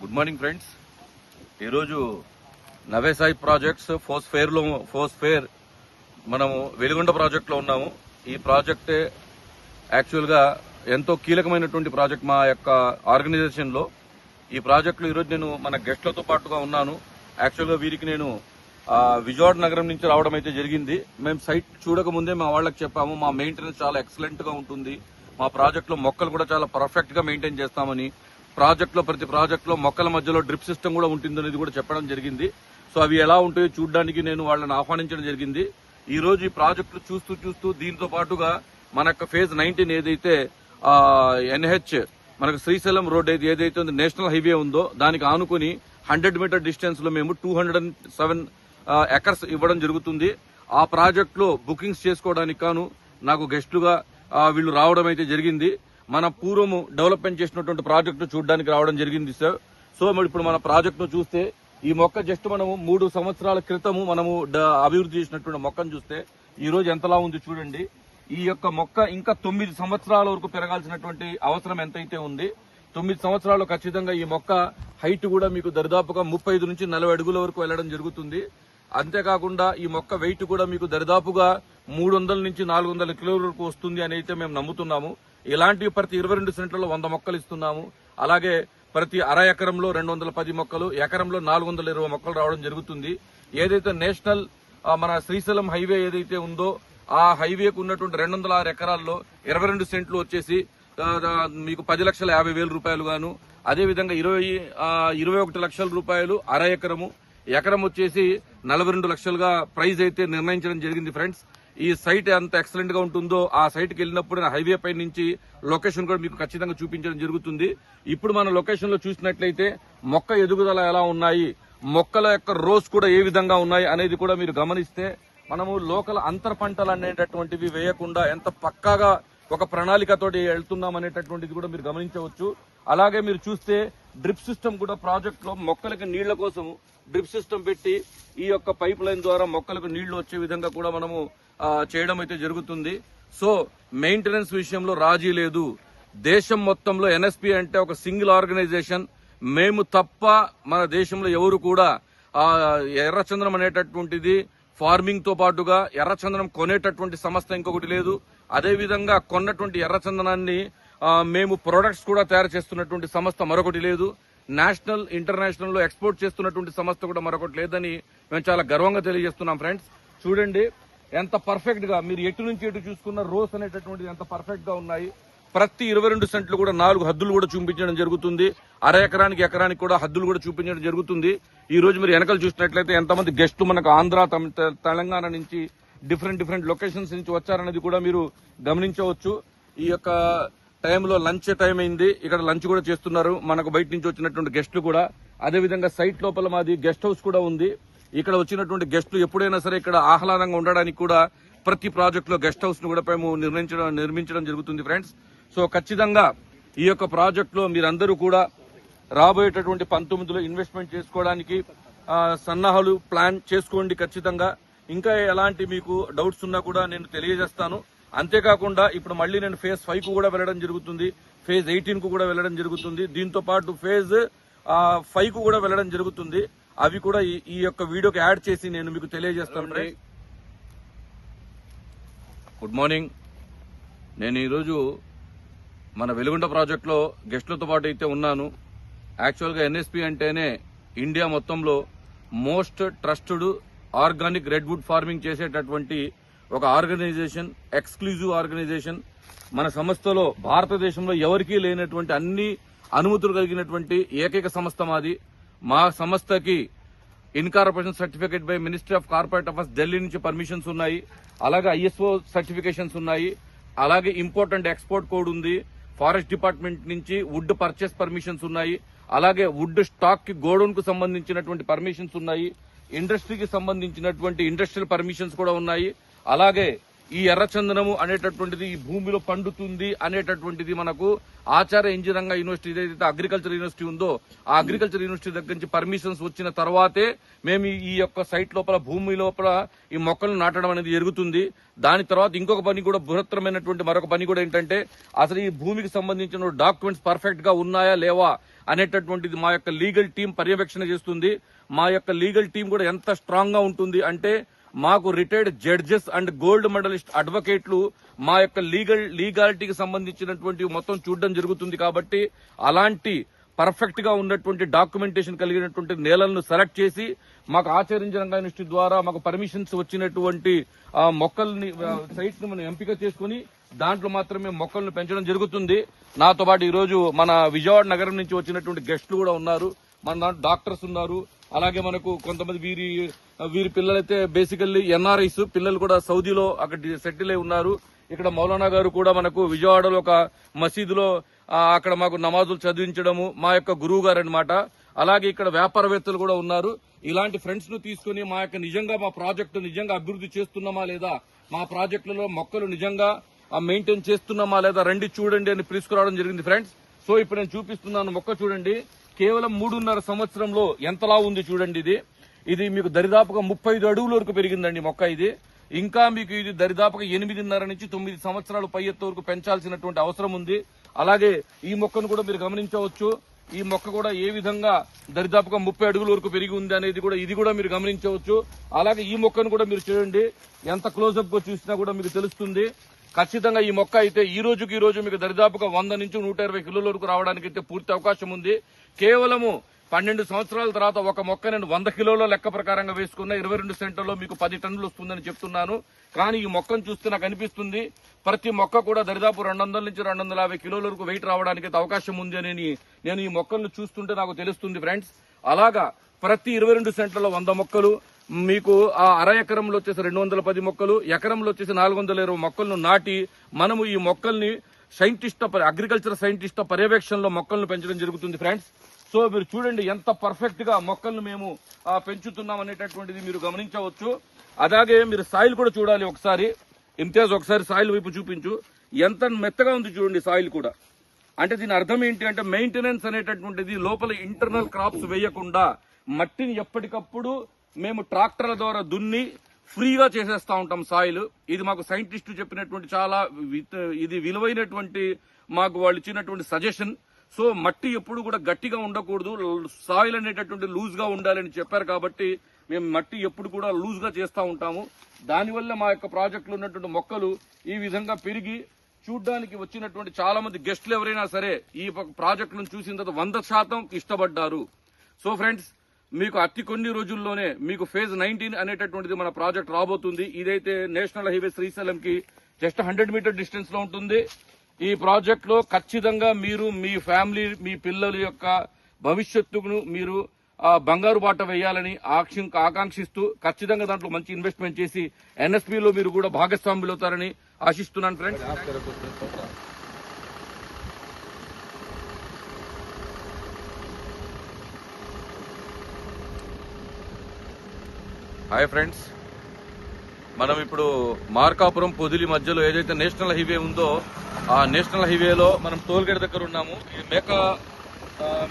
Good morning friends. ఈరోజు నవేసాయి projects force fair మనము వెలిగొండ ప్రాజెక్ట్లో ఉన్నాము. ఈ ప్రాజెక్టే యాక్చువల్గా ఎంతో కీలకమైనటువంటి ప్రాజెక్ట్ మా యొక్క ఆర్గనైజేషన్లో. ఈ ప్రాజెక్టులో ఈరోజు నేను మన గెస్ట్లతో పాటుగా ఉన్నాను. యాక్చువల్గా వీరికి నేను విజయవాడ నగరం నుంచి రావడం అయితే జరిగింది. మేము సైట్ చూడకముందే మా వాళ్ళకి చెప్పాము, మా మెయింటెనెన్స్ చాలా ఎక్సలెంట్గా ఉంటుంది, మా ప్రాజెక్టులో మొక్కలు కూడా చాలా పర్ఫెక్ట్గా మెయింటైన్ చేస్తామని, ప్రతి ప్రాజెక్టులో మొక్కల మధ్యలో డ్రిప్ సిస్టమ్ కూడా ఉంటుందనేది కూడా చెప్పడం జరిగింది. సో అవి ఎలా ఉంటాయో చూడడానికి నేను వాళ్ళని ఆహ్వానించడం జరిగింది. ఈ రోజు ఈ ప్రాజెక్టులు చూస్తూ దీంతో పాటుగా మన యొక్క ఫేజ్ 19 ఏదైతే NH మనకు శ్రీశైలం రోడ్ ఏదైతే నేషనల్ హైవే ఉందో దానికి ఆనుకుని 100 మీటర్ డిస్టెన్స్ లో మేము 207 ఎకర్స్ ఇవ్వడం జరుగుతుంది. ఆ ప్రాజెక్ట్ లో బుకింగ్స్ చేసుకోవడానికి గాను నాకు గెస్టులుగా వీళ్ళు రావడం అయితే జరిగింది. మన పూర్వము డెవలప్మెంట్ చేసినటువంటి ప్రాజెక్టు చూడడానికి రావడం జరిగింది సార్. సో ఇప్పుడు మన ప్రాజెక్ట్ ను చూస్తే ఈ మొక్క జస్ట్ మనము 3 సంవత్సరాల క్రితము మనము అభివృద్ధి చేసినటువంటి మొక్కను చూస్తే ఈ రోజు ఎంతలా ఉంది చూడండి. ఈ యొక్క మొక్క ఇంకా 9 సంవత్సరాల వరకు పెరగాల్సినటువంటి అవసరం ఎంతైతే ఉంది. 9 సంవత్సరాలు ఖచ్చితంగా ఈ మొక్క హైట్ కూడా మీకు దరిదాపుగా 35 నుంచి 40 అడుగుల వరకు వెళ్లడం జరుగుతుంది. అంతేకాకుండా ఈ మొక్క వెయిట్ కూడా మీకు దరిదాపుగా 300 నుంచి 400 కిలోల వరకు వస్తుంది అని అయితే మేము నమ్ముతున్నాము. ఇలాంటివి ప్రతి 22 సెంట్లలో 100 మొక్కలు ఇస్తున్నాము. అలాగే ప్రతి అర ఎకరంలో 210 మొక్కలు, ఎకరంలో 420 మొక్కలు రావడం జరుగుతుంది. ఏదైతే నేషనల్ మన శ్రీశైలం హైవే ఏదైతే ఉందో ఆ హైవేకు ఉన్నటువంటి 206 ఎకరాల్లో 22 సెంట్లు వచ్చేసి మీకు 10,50,000 రూపాయలు గాను, అదేవిధంగా 21 లక్షల రూపాయలు అర ఎకరము, ఎకరం వచ్చేసి 42 లక్షలుగా ప్రైజ్ అయితే నిర్ణయించడం జరిగింది. ఫ్రెండ్స్, ఈ సైట్ ఎంత ఎక్సలెంట్ గా ఉంటుందో ఆ సైట్ కి వెళ్ళినప్పుడు హైవే పై నుంచి లొకేషన్ కూడా మీకు ఖచ్చితంగా చూపించడం జరుగుతుంది. ఇప్పుడు మన లొకేషన్ లో చూసినట్లయితే మొక్క ఎదుగుదల ఎలా ఉన్నాయి, మొక్కల యొక్క రోస్ కూడా ఏ విధంగా ఉన్నాయి అనేది కూడా మీరు గమనిస్తే మనము లోకల్ అంతర పంటలు అనేటటువంటివి వేయకుండా ఎంత పక్కాగా ఒక ప్రణాళికతోటి వెళ్తున్నాం అనేటటువంటిది కూడా మీరు గమనించవచ్చు. అలాగే మీరు చూస్తే డ్రిప్ సిస్టమ్ కూడా ప్రాజెక్ట్ లో మొక్కలకి నీళ్ల కోసం డ్రిప్ సిస్టమ్ పెట్టి ఈ యొక్క పైప్ లైన్ ద్వారా మొక్కలకు నీళ్లు వచ్చే విధంగా కూడా మనము చేయడం అయితే జరుగుతుంది. సో మెయింటెనెన్స్ విషయంలో రాజీ లేదు. దేశం మొత్తంలో NSP అంటే ఒక సింగిల్ ఆర్గనైజేషన్. మేము తప్ప మన దేశంలో ఎవరు కూడా ఎర్రచందనం అనేటటువంటిది ఫార్మింగ్ తో పాటుగా ఎర్రచందనం కొనేటటువంటి సంస్థ ఇంకొకటి లేదు. అదేవిధంగా కొన్నటువంటి ఎర్రచందనాన్ని మేము ప్రొడక్ట్స్ కూడా తయారు చేస్తున్నటువంటి సంస్థ మరొకటి లేదు. నేషనల్ ఇంటర్నేషనల్ లో ఎక్స్పోర్ట్ చేస్తున్నటువంటి సంస్థ కూడా మరొకటి లేదని మేము చాలా గర్వంగా తెలియజేస్తున్నాం. ఫ్రెండ్స్, చూడండి ఎంత పర్ఫెక్ట్ గా మీరు ఎటు నుంచి ఎటు చూసుకున్న రోస్ అనేటటువంటిది ఎంత పర్ఫెక్ట్ గా ఉన్నాయి. ప్రతి 22 సెంట్లు కూడా 4 హద్దులు కూడా చూపించడం జరుగుతుంది. అర ఎకరానికి కూడా హద్దులు కూడా చూపించడం జరుగుతుంది. ఈ రోజు మీరు వెనకాల చూసినట్లయితే ఎంతమంది గెస్టులు మనకు ఆంధ్ర, తెలంగాణ నుంచి డిఫరెంట్ లొకేషన్స్ నుంచి వచ్చారనేది కూడా మీరు గమనించవచ్చు. ఈ యొక్క టైంలో లంచ్ టైం అయింది, ఇక్కడ లంచ్ కూడా చేస్తున్నారు మనకు బయట నుంచి వచ్చినటువంటి గెస్టులు కూడా. అదేవిధంగా సైట్ లోపల మాది గెస్ట్ హౌస్ కూడా ఉంది. ఇక్కడ వచ్చినటువంటి గెస్టులు ఎప్పుడైనా సరే ఇక్కడ ఆహ్లాదంగా ఉండడానికి కూడా ప్రతి ప్రాజెక్ట్ లో గెస్ట్ హౌస్ ను కూడా మేము నిర్మించడం జరుగుతుంది. ఫ్రెండ్స్, సో ఖచ్చితంగా ఈ యొక్క ప్రాజెక్ట్ లో మీరందరూ కూడా రాబోయేటటువంటి 19లో ఇన్వెస్ట్మెంట్ చేసుకోవడానికి సన్నాహాలు ప్లాన్ చేసుకోండి ఖచ్చితంగా. ఇంకా ఎలాంటి మీకు డౌట్స్ ఉన్నా కూడా నేను తెలియజేస్తాను. అంతేకాకుండా ఇప్పుడు మళ్ళీ నేను ఫేజ్ 5 కు కూడా వెళ్ళడం జరుగుతుంది, ఫేజ్ 18 కు కూడా వెళ్ళడం జరుగుతుంది, దీంతో పాటు ఫేజ్ 5 కు కూడా వెళ్ళడం జరుగుతుంది. అవి కూడా ఈ యొక్క వీడియోకి యాడ్ చేసి నేను మీకు తెలియజేస్తాను. Good morning. నేను ఈరోజు మన వెలిగొండ ప్రాజెక్టులో గెస్టులతో పాటు అయితే ఉన్నాను. యాక్చువల్గా NSP అంటేనే ఇండియా మొత్తంలో most trusted organic redwood farming చేసేటటువంటి ఒక ఆర్గనైజేషన్, ఎక్స్క్లూజివ్ ఆర్గనైజేషన్. మన సంస్థలో భారతదేశంలో ఎవరికీ లేనటువంటి అన్ని అనుమతులు కలిగినటువంటి ఏకైక సంస్థ మాది. మా సంస్థకి incorporation certificate by ministry of corporate affairs Delhi నుంచి పర్మిషన్స్ ఉన్నాయి. అలాగే ISO సర్టిఫికేషన్స్ ఉన్నాయి. అలాగే ఇంపోర్ట్ అండ్ ఎక్స్పోర్ట్ కోడ్ ఉంది. ఫారెస్ట్ డిపార్ట్మెంట్ నుంచి వుడ్ పర్చేస్ పర్మిషన్స్ ఉన్నాయి. అలాగే వుడ్ స్టాక్ కి గోడౌన్ కు సంబంధించినటువంటి పర్మిషన్స్ ఉన్నాయి. ఇండస్ట్రీకి సంబంధించినటువంటి ఇండస్ట్రియల్ పర్మిషన్స్ కూడా ఉన్నాయి. అలాగే ఈ ఎర్రచందనము అనేటటువంటిది ఈ భూమిలో పండుతుంది అనేటటువంటిది మనకు ఆచార్య ఇంజనీరింగ్ యూనివర్సిటీ ఏదైతే అగ్రికల్చర్ యూనివర్సిటీ ఉందో ఆ అగ్రికల్చర్ యూనివర్సిటీ దగ్గర నుంచి పర్మిషన్స్ వచ్చిన తర్వాతే మేము ఈ యొక్క సైట్ లోపల భూమి లోపల ఈ మొక్కలను నాటడం అనేది జరుగుతుంది. దాని తర్వాత ఇంకొక పని కూడా బృహత్తరమైనటువంటి మరొక పని కూడా ఏంటంటే అసలు ఈ భూమికి సంబంధించిన డాక్యుమెంట్స్ పర్ఫెక్ట్ గా ఉన్నాయా లేవా అనేటటువంటిది మా యొక్క లీగల్ టీం పర్యవేక్షణ చేస్తుంది. మా యొక్క లీగల్ టీం కూడా ఎంత స్ట్రాంగ్ గా ఉంటుంది అంటే మాకు retired judges and gold medalist అడ్వకేట్లు మా యొక్క లీగాలిటీకి సంబంధించినటువంటి మొత్తం చూడడం జరుగుతుంది. కాబట్టి అలాంటి పర్ఫెక్ట్ గా ఉన్నటువంటి డాక్యుమెంటేషన్ కలిగినటువంటి నేలలను సెలెక్ట్ చేసి మాకు ఆచార్య ఇంజనీరింగ్ యూనివర్సిటీ ద్వారా మాకు పర్మిషన్స్ వచ్చినటువంటి మొక్కల్ని సైట్స్ ను మనం ఎంపిక చేసుకుని దాంట్లో మాత్రమే మొక్కలను పెంచడం జరుగుతుంది. నాతో పాటు ఈ రోజు మన విజయవాడ నగరం నుంచి వచ్చినటువంటి గెస్టులు కూడా ఉన్నారు. మన దాంట్లో డాక్టర్స్ ఉన్నారు. అలాగే మనకు కొంతమంది వీరి పిల్లలైతే బేసికల్లీ ఎన్ఆర్ఐస్ పిల్లలు కూడా సౌదీలో అక్కడ సెటిల్ అయి ఉన్నారు. ఇక్కడ మౌలానా గారు కూడా మనకు విజయవాడలో ఒక మసీదులో అక్కడ మాకు నమాజులు చదివించడము మా యొక్క గురువు గారు అనమాట. అలాగే ఇక్కడ వ్యాపారవేత్తలు కూడా ఉన్నారు. ఇలాంటి ఫ్రెండ్స్ ను తీసుకుని మా యొక్క నిజంగా మా ప్రాజెక్టు నిజంగా అభివృద్ధి చేస్తున్నామా లేదా, మా ప్రాజెక్టులలో మొక్కలు నిజంగా మెయింటైన్ చేస్తున్నామా లేదా రండి చూడండి అని పిలుచుకురావడం జరిగింది ఫ్రెండ్స్. సో ఇప్పుడు నేను చూపిస్తున్నాను మొక్క చూడండి. కేవలం 3.5 సంవత్సరంలో ఎంతలా ఉంది చూడండి. ఇది మీకు దరిదాపుగా 35 అడుగుల వరకు పెరిగిందండి మొక్క. ఇది ఇంకా మీకు ఇది దరిదాపుగా 8.5 నుంచి 9 సంవత్సరాలు పై ఎత్తు వరకు పెంచాల్సినటువంటి అవసరం ఉంది. అలాగే ఈ మొక్కను కూడా మీరు గమనించవచ్చు. ఈ మొక్క కూడా ఏ విధంగా దరిదాపుగా 30 అడుగుల వరకు పెరిగి ఉంది అనేది కూడా ఇది కూడా మీరు గమనించవచ్చు. అలాగే ఈ మొక్కను కూడా మీరు చూడండి, ఎంత క్లోజప్ గా చూసినా కూడా మీకు తెలుస్తుంది. ఖచ్చితంగా ఈ మొక్క అయితే ఈ రోజు మీకు దరిదాపుగా 100 నుంచి 120 కిలోల వరకు రావడానికి అయితే పూర్తి అవకాశం ఉంది. కేవలము 12 సంవత్సరాల తర్వాత ఒక మొక్క నేను 100 కిలోల లెక్క ప్రకారంగా వేసుకున్న 22 సెంటర్లో మీకు 10 టన్నులు వస్తుందని చెప్తున్నాను. కానీ ఈ మొక్కను చూస్తే నాకు అనిపిస్తుంది ప్రతి మొక్క కూడా దరిదాపు 200 నుంచి 250 కిలోల వరకు వెయిట్ రావడానికి అయితే అవకాశం ఉంది అని నేను ఈ మొక్కలను చూస్తుంటే నాకు తెలుస్తుంది ఫ్రెండ్స్. అలాగా ప్రతి 22 సెంటర్లో 100 మొక్కలు మీకు ఆ అర ఎకరంలో వచ్చేసి 210 మొక్కలు, ఎకరంలో వచ్చేసి 420 మొక్కలను నాటి మనము ఈ మొక్కల్ని అగ్రికల్చర్ సైంటిస్ట్ పర్యవేక్షణలో మొక్కలను పెంచడం జరుగుతుంది ఫ్రెండ్స్. సో మీరు చూడండి ఎంత పర్ఫెక్ట్ గా మొక్కలను మేము పెంచుతున్నాం అనేటటువంటిది మీరు గమనించవచ్చు. అలాగే మీరు సాయిల్ కూడా చూడాలి ఒకసారి. ఇమ్తియాజ్ ఒకసారి సాయిల్ వైపు చూపించు. ఎంత మెత్తగా ఉంది చూడండి సాయిల్ కూడా. అంటే దీని అర్థం ఏంటి అంటే మెయింటెనెన్స్ అనేటటువంటిది లోపల ఇంటర్నల్ క్రాప్స్ వేయకుండా మట్టిని ఎప్పటికప్పుడు మేము ట్రాక్టర్ల ద్వారా దున్ని ఫ్రీగా చేసేస్తా ఉంటాం సాయిల్. ఇది మాకు సైంటిస్టు చెప్పినటువంటి చాలా ఇది విలువైనటువంటి మాకు వాళ్ళు ఇచ్చినటువంటి సజెషన్. సో మట్టి ఎప్పుడు కూడా గట్టిగా ఉండకూడదు, సాయిల్ అనేటటువంటి లూజ్ గా ఉండాలని చెప్పారు. కాబట్టి మేము మట్టి ఎప్పుడు కూడా లూజ్ గా చేస్తూ ఉంటాము. దానివల్ల మా యొక్క ప్రాజెక్టులో ఉన్నటువంటి మొక్కలు ఈ విధంగా పెరిగి చూడ్డానికి వచ్చినటువంటి చాలా మంది గెస్టులు ఎవరైనా సరే ఈ ప్రాజెక్టులను చూసిన తర్వాత 100% ఇష్టపడ్డారు. సో ఫ్రెండ్స్, మీకు అతి కొన్ని రోజుల్లోనే మీకు ఫేజ్ 19 అనేటటువంటిది మన ప్రాజెక్ట్ రాబోతుంది. ఇదైతే నేషనల్ హైవే శ్రీశైలం కి జస్ట్ 100 మీటర్ డిస్టెన్స్ లో ఉంటుంది. ఈ ప్రాజెక్ట్ లో ఖచ్చితంగా మీరు మీ ఫ్యామిలీ మీ పిల్లల యొక్క భవిష్యత్తును మీరు బంగారు బాట వేయాలని ఆకాంక్షిస్తూ ఖచ్చితంగా దాంట్లో మంచి ఇన్వెస్ట్మెంట్ చేసి ఎన్ఎస్పీలో మీరు కూడా భాగస్వాములు అవుతారని ఆశిస్తున్నాను ఫ్రెండ్స్. హాయ్ ఫ్రెండ్స్, మనం ఇప్పుడు మార్కాపురం పొదిలి మధ్యలో ఏదైతే నేషనల్ హైవే ఉందో ఆ నేషనల్ హైవేలో మనం టోల్ గేట్ దగ్గర ఉన్నాము. ఇది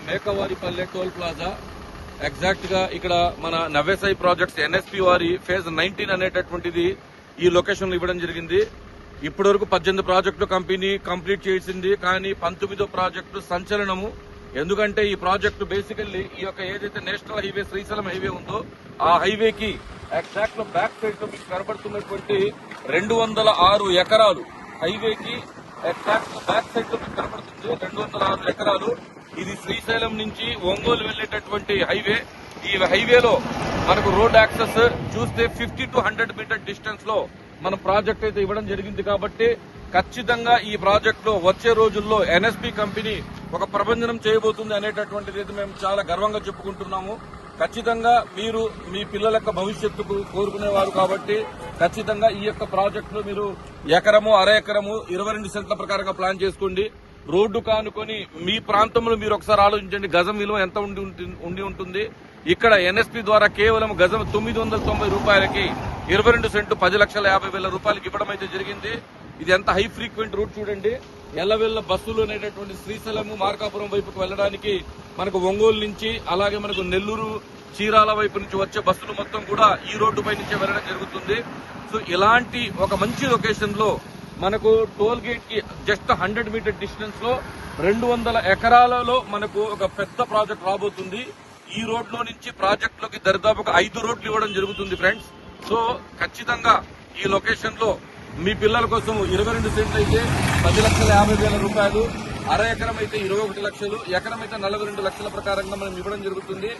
మేకవారిపల్లె టోల్ ప్లాజా. ఎగ్జాక్ట్ గా ఇక్కడ మన నవ్వేసాయి ప్రాజెక్ట్స్ ఎన్ఎస్పీ వారి ఫేజ్ 19 అనేటటువంటిది ఈ లొకేషన్ లో ఇవ్వడం జరిగింది. ఇప్పటి వరకు 18 ప్రాజెక్టులు కంపెనీ కంప్లీట్ చేసింది. కానీ 19వ ప్రాజెక్టు సంచలనము. ఎందుకంటే ఈ ప్రాజెక్టు బేసికల్లీ ఈ యొక్క ఏదైతే నేషనల్ హైవే శ్రీశైలం హైవే ఉందో ఆ హైవేకి ఎగ్జాక్ట్ లో బ్యాక్ సైడ్ లో మీకు కనబడుతున్నటువంటి 206 ఎకరాలు హైవేకి ఎగ్జాక్ట్ బ్యాక్ సైడ్ లో మీకు కనబడుతుంది 206 ఎకరాలు. ఇది శ్రీశైలం నుంచి ఒంగోలు వెళ్లేటటువంటి హైవే. ఈ హైవేలో మనకు రోడ్ యాక్సెస్ చూస్తే 50 to 100 మీటర్ డిస్టెన్స్ లో మన ప్రాజెక్ట్ అయితే ఇవ్వడం జరిగింది. కాబట్టి ఖచ్చితంగా ఈ ప్రాజెక్ట్ లో వచ్చే రోజుల్లో ఎన్ఎస్పీ కంపెనీ ఒక ప్రభంజనం చేయబోతుంది అనేటటువంటిది మేము చాలా గర్వంగా చెప్పుకుంటున్నాము. ఖచ్చితంగా మీరు మీ పిల్లల యొక్క భవిష్యత్తుకు కోరుకునేవారు కాబట్టి ఖచ్చితంగా ఈ యొక్క ప్రాజెక్టులో మీరు ఎకరము అర ఎకరము 22 సెంట్ల ప్రకారంగా ప్లాన్ చేసుకోండి. రోడ్డు కానుకొని మీ ప్రాంతంలో మీరు ఒకసారి ఆలోచించండి గజం విలువ ఎంత ఉండి ఉంటుంది. ఇక్కడ ఎన్ఎస్పీ ద్వారా కేవలం గజం 990 రూపాయలకి 22 సెంటు 10,50,000 రూపాయలకి ఇవ్వడం అయితే జరిగింది. ఇది ఎంత హై ఫ్రీక్వెంట్ రూట్ చూడండి. ఎల్లవెల్ల బస్సులు అనేటటువంటి శ్రీశైలం మార్కాపురం వైపుకు వెళ్ళడానికి మనకు ఒంగోలు నుంచి అలాగే మనకు నెల్లూరు చీరాల వైపు నుంచి వచ్చే బస్సులు మొత్తం కూడా ఈ రోడ్డు పై నుంచే వెళ్ళడం జరుగుతుంది. సో ఇలాంటి ఒక మంచి లొకేషన్ లో మనకు టోల్ గేట్ కి జస్ట్ 100 మీటర్ డిస్టెన్స్ లో 200 ఎకరాలలో మనకు ఒక పెద్ద ప్రాజెక్ట్ రాబోతుంది. ఈ రోడ్ లో నుంచి ప్రాజెక్ట్ లోకి దరిదాపు ఒక 5 రోడ్లు ఇవ్వడం జరుగుతుంది ఫ్రెండ్స్. సో ఖచ్చితంగా ఈ లొకేషన్ లో మీ పిల్లల కోసం 22 సెంట్లు అయితే 10,50,000 రూపాయలు, అర ఎకరం అయితే 21 లక్షలు, ఎకరం అయితే 42 లక్షల ప్రకారంగా మనం ఇవ్వడం జరుగుతుంది.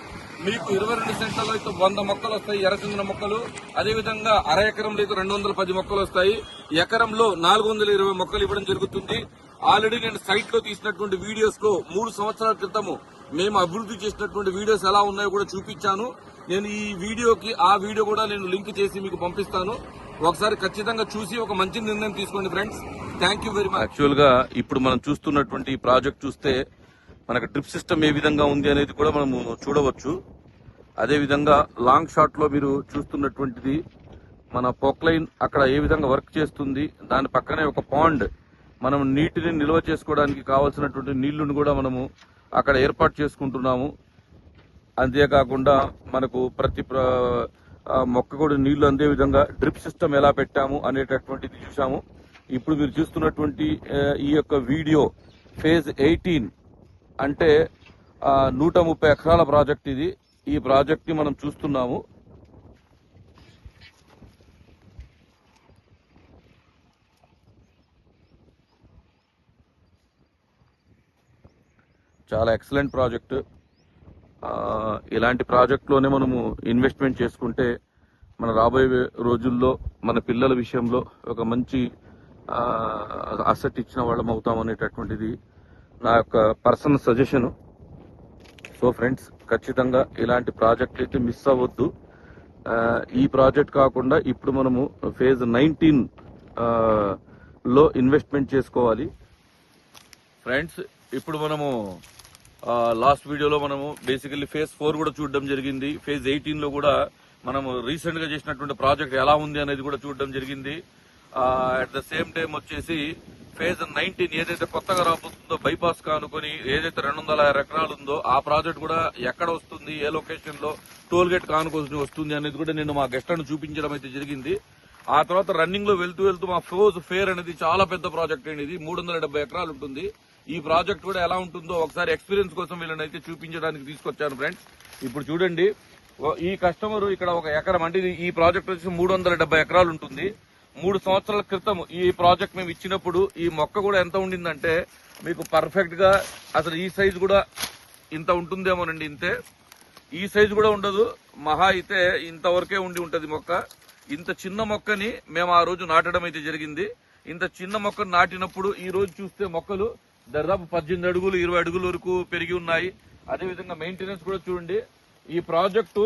మీకు 22 సెంట్లలో అయితే 100 మొక్కలు వస్తాయి, ఎర్రచందన మొక్కలు. అదేవిధంగా అర ఎకరంలో అయితే 210 మొక్కలు వస్తాయి, ఎకరంలో 420 మొక్కలు ఇవ్వడం జరుగుతుంది. ఆల్రెడీ నేను సైట్ లో తీసినటువంటి వీడియోస్ లో 3 సంవత్సరాల క్రితము మేము అభివృద్ధి చేసినటువంటి వీడియోస్ ఎలా ఉన్నాయో కూడా చూపించాను. నేను ఈ వీడియోకి ఆ వీడియో కూడా నేను లింక్ చేసి మీకు పంపిస్తాను. ఒకసారి ఖచ్చితంగా చూసి ఒక మంచి నిర్ణయం తీసుకోండి friends. Thank you very much. Actual గా ఇప్పుడు మనం చూస్తున్నటువంటి ప్రాజెక్ట్ చూస్తే మనకు డ్రిప్ సిస్టమ్ ఏ విధంగా ఉంది అనేది కూడా మనము చూడవచ్చు. అదే విధంగా లాంగ్ షాట్ లో మీరు చూస్తున్నటువంటిది మన పొక్లైన్ అక్కడ ఏ విధంగా వర్క్ చేస్తుంది. దాని పక్కనే ఒక పాండ్, మనం నీటిని నిల్వ చేసుకోవడానికి కావాల్సినటువంటి నీళ్లను కూడా మనము అక్కడ ఏర్పాటు చేసుకుంటున్నాము. అంతేకాకుండా మనకు ప్రతి మొక్క కూడా నీళ్లు అందే విధంగా డ్రిప్ సిస్టమ్ ఎలా పెట్టాము అనేటటువంటిది చూసాము. ఇప్పుడు మీరు చూస్తున్నటువంటి ఈ యొక్క వీడియో ఫేజ్ 18 అంటే 130 ఎకరాల ప్రాజెక్ట్ ఇది. ఈ ప్రాజెక్ట్ ని మనం చూస్తున్నాము. చాలా ఎక్సలెంట్ ప్రాజెక్ట్. ఇలాంటి ప్రాజెక్టులోనే మనము ఇన్వెస్ట్మెంట్ చేసుకుంటే మన రాబోయే రోజుల్లో మన పిల్లల విషయంలో ఒక మంచి అసెట్ ఇచ్చిన వాళ్ళం అవుతాం అనేటటువంటిది నా యొక్క పర్సనల్ సజెషన్. సో ఫ్రెండ్స్, ఖచ్చితంగా ఇలాంటి ప్రాజెక్ట్ అయితే మిస్ అవ్వద్దు. ఈ ప్రాజెక్ట్ కాకుండా ఇప్పుడు మనము ఫేజ్ 19 లో ఇన్వెస్ట్మెంట్ చేసుకోవాలి ఫ్రెండ్స్. ఇప్పుడు మనము లాస్ట్ వీడియోలో మనము బేసికల్లీ ఫేజ్ 4 కూడా చూడడం జరిగింది. ఫేజ్ 18 లో కూడా మనము రీసెంట్ గా చేసినటువంటి ప్రాజెక్ట్ ఎలా ఉంది అనేది కూడా చూడడం జరిగింది. అట్ ద సేమ్ టైం వచ్చేసి ఫేజ్ 19 ఏదైతే కొత్తగా రాబోతుందో బైపాస్ కానుకొని ఏదైతే 206 ఎకరాలు ఉందో ఆ ప్రాజెక్ట్ కూడా ఎక్కడ వస్తుంది, ఏ లొకేషన్ లో టోల్ గేట్ కానుకొని వస్తుంది అనేది కూడా నేను మా గెస్ట్లను చూపించడం అయితే జరిగింది. ఆ తర్వాత రన్నింగ్ లో వెళ్తూ వెళ్తూ మా ఫోజ్ ఫేర్ అనేది చాలా పెద్ద ప్రాజెక్ట్ అండి. ఇది 370 ఎకరాలు ఉంటుంది. ఈ ప్రాజెక్ట్ కూడా ఎలా ఉంటుందో ఒకసారి ఎక్స్పీరియన్స్ కోసం వీళ్ళని అయితే చూపించడానికి తీసుకొచ్చాను ఫ్రెండ్స్. ఇప్పుడు చూడండి, ఈ కస్టమర్ ఇక్కడ ఒక ఎకరం అంటే ఈ ప్రాజెక్ట్ వచ్చి 370 ఎకరాలు ఉంటుంది. 3 సంవత్సరాల క్రితం ఈ ప్రాజెక్ట్ మేము ఇచ్చినప్పుడు ఈ మొక్క కూడా ఎంత ఉండిందంటే మీకు పర్ఫెక్ట్ గా అసలు ఈ సైజు కూడా ఇంత ఉంటుందేమోనండి. ఇంతే, ఈ సైజు కూడా ఉండదు, మహా అయితే ఇంతవరకే ఉండి ఉంటది మొక్క. ఇంత చిన్న మొక్కని మేము ఆ రోజు నాటడం అయితే జరిగింది. ఇంత చిన్న మొక్కను నాటినప్పుడు ఈ రోజు చూస్తే మొక్కలు దాదాపు 18 అడుగులు 20 అడుగుల వరకు పెరిగి ఉన్నాయి. అదేవిధంగా మెయింటెనెన్స్ కూడా చూడండి. ఈ ప్రాజెక్టు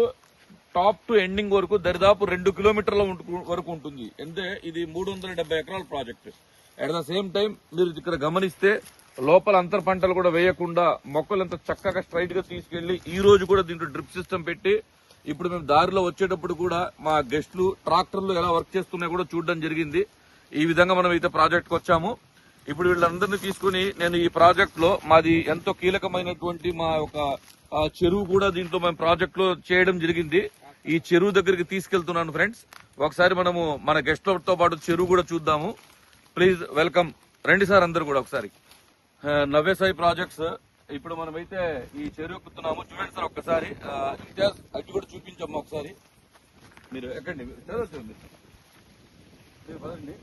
టాప్ టు ఎండింగ్ వరకు దరిదాపు 2 కిలోమీటర్ల వరకు ఉంటుంది. అంటే ఇది 370 ఎకరాల project. At the same time మీరు ఇక్కడ గమనిస్తే లోపల అంతర్ పంటలు కూడా వేయకుండా మొక్కలు ఎంత చక్కగా స్ట్రైట్ గా తీసుకెళ్లి ఈ రోజు కూడా దీంట్లో డ్రిప్ సిస్టమ్ పెట్టి ఇప్పుడు మేము దారిలో వచ్చేటప్పుడు కూడా మా గెస్ట్లు ట్రాక్టర్లు ఎలా వర్క్ చేస్తున్నాయో కూడా చూడడం జరిగింది. ఈ విధంగా మనం అయితే ప్రాజెక్ట్ కి వచ్చాము. ఇప్పుడు వీళ్ళందరినీ తీసుకుని నేను ఈ ప్రాజెక్ట్ లో మాది ఎంతో కీలకమైనటువంటి మా యొక్క చెరువు కూడా దీంట్లో మేము ప్రాజెక్ట్ లో చేయడం జరిగింది. ఈ చెరువు దగ్గరికి తీసుకెళ్తున్నాను ఫ్రెండ్స్. ఒకసారి మనము మన గెస్ట్లతో పాటు చెరువు కూడా చూద్దాము. ప్లీజ్ వెల్కమ్, రండి సార్ అందరు కూడా ఒకసారి. నవ్య సాయి ప్రాజెక్ట్స్ ఇప్పుడు మనమైతే ఈ చెరువు ఎక్కుతున్నాము. చూడండి సార్ ఒక్కసారి ఇంతియాజ్ అటు కూడా చూపించమ్మా ఒకసారి. మీరు ఎక్కండి, చదవండి, మీరు పదండి.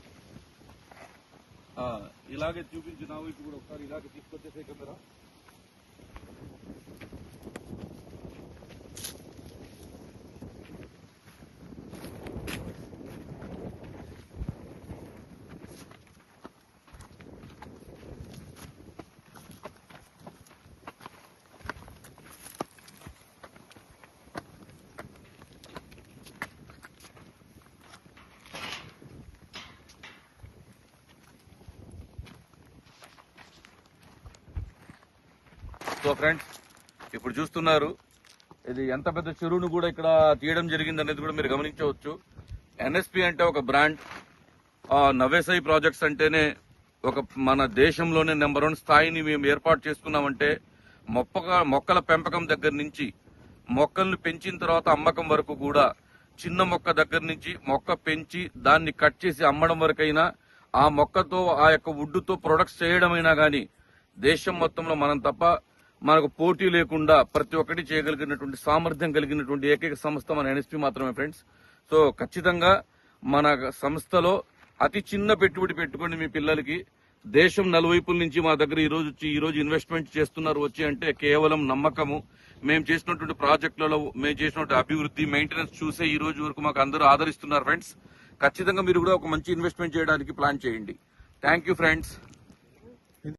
ఇలాగే చూపించినావు. ఇప్పుడు కూడా ఒకసారి ఇలాగే తీసుకొచ్చేసే కెమెరా. సో ఫ్రెండ్స్, ఇప్పుడు చూస్తున్నారు ఇది ఎంత పెద్ద చెరువును కూడా ఇక్కడ తీయడం జరిగింది అనేది కూడా మీరు గమనించవచ్చు. ఎన్ఎస్పి అంటే ఒక బ్రాండ్. నవేసాయి ప్రాజెక్ట్స్ అంటేనే ఒక మన దేశంలోనే నెంబర్ 1 స్థాయిని మేము ఏర్పాటు చేసుకున్నామంటే మొక్కల పెంపకం దగ్గర నుంచి మొక్కల్ని పెంచిన తర్వాత అమ్మకం వరకు కూడా, చిన్న మొక్క దగ్గర నుంచి మొక్క పెంచి దాన్ని కట్ చేసి అమ్మడం వరకైనా, ఆ మొక్కతో ఆ యొక్క వుడ్డుతో ప్రొడక్ట్స్ చేయడమైనా గానీ దేశం మొత్తంలో మనం తప్ప మనకు పోటీ లేకుండా ప్రతి ఒక్కటి చేయగలిగినటువంటి సామర్థ్యం కలిగినటువంటి ఏకైక సంస్థ మన ఎన్ఎస్పి మాత్రమే ఫ్రెండ్స్. సో ఖచ్చితంగా మన సంస్థలో అతి చిన్న పెట్టుబడి పెట్టుకోండి మీ పిల్లలకి. దేశం నలువైపుల నుంచి మా దగ్గర ఈ రోజు ఇన్వెస్ట్మెంట్ చేస్తున్నారు వచ్చి అంటే కేవలం నమ్మకము. మేము చేసినటువంటి ప్రాజెక్టులలో మేము చేసినటువంటి అభివృద్ధి, మెయింటెనెన్స్ చూసే ఈ రోజు వరకు మాకు అందరూ ఆదరిస్తున్నారు ఫ్రెండ్స్. ఖచ్చితంగా మీరు కూడా ఒక మంచి ఇన్వెస్ట్మెంట్ చేయడానికి ప్లాన్ చేయండి. Thank you friends.